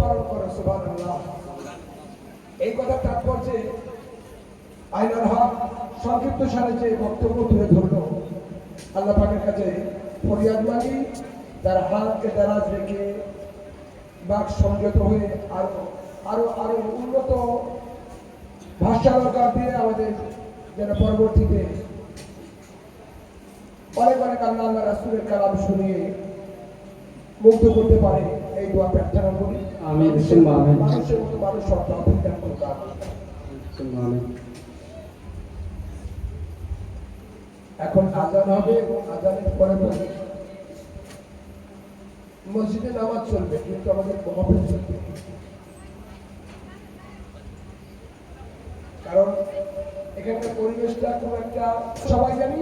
পালন করে। সুবহানাল্লাহ। এই কথা তাৎপর্যে আইনাল হক সংক্ষিপ্ত সারে যে বক্তব্য তুলে ধরল, আল্লাহ পাকের কাছে ফরিয়াদ মানি তার হাতকে দারাজ রেখে বাক সংযত হয়ে আরো আরো আরো উন্নত ভাষালঙ্কার দিয়ে আমাদের যেন পরবর্তীতে অনেক অনেক আল্লাহ আল্লাহ রাসূলের কালাম শুনিয়ে মুগ্ধ করতে পারে, এই দোয়া প্রার্থনা করি। আমিন। মানুষের মতো মানুষ সত্তা অভিজ্ঞান করতে হবে। এখন আজান হবে এবং আজানের পরে মসজিদে নামাজ চলবে, কিন্তু আমাদের মহফিল চলবে। কারণ এখানকার পরিবেশটা খুব একটা, সবাই জানি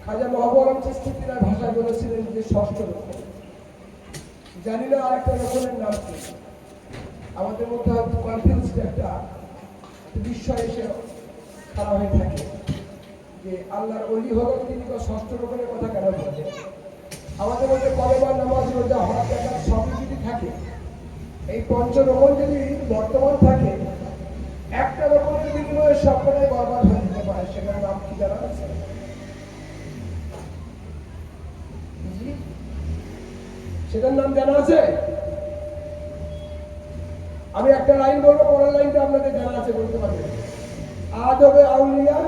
খাজা মহবুব আলম চিশতি তার ভাষায় বলেছিলেন যে ষষ্ঠ রকম, জানি না আরেকটা রকমের নাম কি। আমাদের মধ্যে হয়তো কনফিউজড একটা বিষয় এসে খারাপ হয়ে থাকে যে আল্লাহর ওলি হলো তিনি তো ষষ্ঠ রকমের কথা কেন বলছেন। আমাদের মধ্যে কলেমা, নামাজ, রোজা, হজ, যাকাত সবই যদি থাকে, এই পঞ্চ রকম যদি বর্তমান থাকে, একটা রকমের বিনিময়ে সবটাই বরবাদ হয়ে যেতে পারে। সেটার নাম কি জানা আছে? সেটার নাম জানা আছে? আমি একটা লাইন বলবো, পরের লাইনটা আপনাদের জানা আছে, বলতে পারবেন। আদবে আউলিয়া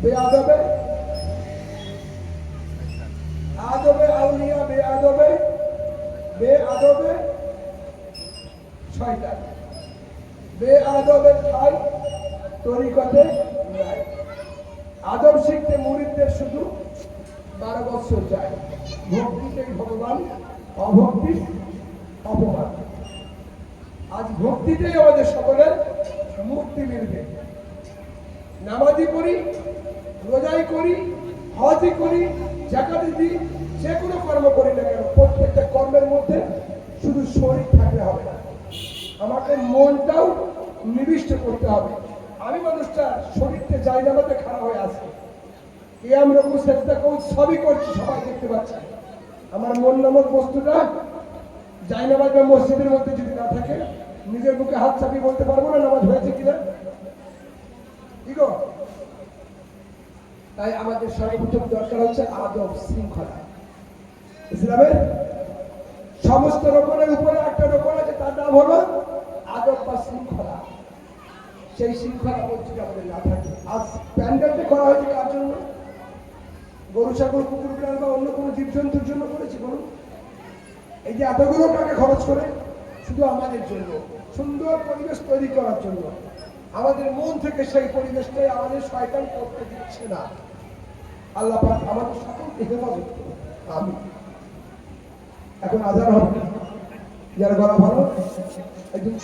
বেআদবে, আদবে আউলিয়া বেআদবে, বেআদবে শয়তান, বেআদবে খাই তরিকতে নাই। আদব শিখতে মুরিদদের শুধু 12 বছর যায়। ভক্তিতেই ভগবান, অভক্তি অপমান। আজ ভক্তিতেই আমাদের সকলের মুক্তি মিলবে। নামাজি করি, রোজাই করি, হজই করি, যাকাত দিই, যে কোনো কর্ম করি না কেন, প্রত্যেকটা কর্মের মধ্যে শুধু শরীর থাকলে হবে না, আমাকে মনটাও নিবিষ্ট করতে হবে। আমি মানুষটা শরীরকে যাই নামাতে খারাপ হয়ে আসে, কিয়াম রুকু সেজদা সবই করছি, সবাই দেখতে পাচ্ছে। আমার মন নামক বস্তুটা যাই নামাজ বা মসজিদের মধ্যে যদি না থাকে, নিজের বুকে হাত চাপিয়ে বলতে পারবো না নামাজ হয়েছে কিনা। ঠিক আছে? তাই আমাদের সর্বপ্রথম দরকার হচ্ছে আদব, শৃঙ্খলা। ইসলামের সমস্ত রকমের উপরে একটা রকম আছে, তার নাম হলো আদব বা শৃঙ্খলা। সেই শৃঙ্খলা যদি আমাদের না থাকে, আজ প্যান্ডেলটা করা হয়েছে কার জন্য? গরু, ছাগল, কুকুর, বিড়াল বা অন্য কোনো জীবজন্তুর জন্য করেছি বলুন? এই যে এতগুলো টাকা খরচ করে শুধু আমাদের জন্য, সুন্দর পরিবেশ তৈরি করার জন্য, আমাদের মন থেকে সেই পরিবেশটাই আমাদের শয়তান করতে দিচ্ছে না। আল্লাহ পাক আমাদের সকলকে হেফাজত করুন। আমিন। এখন আজান হবে, যারা গলা ভালো একজন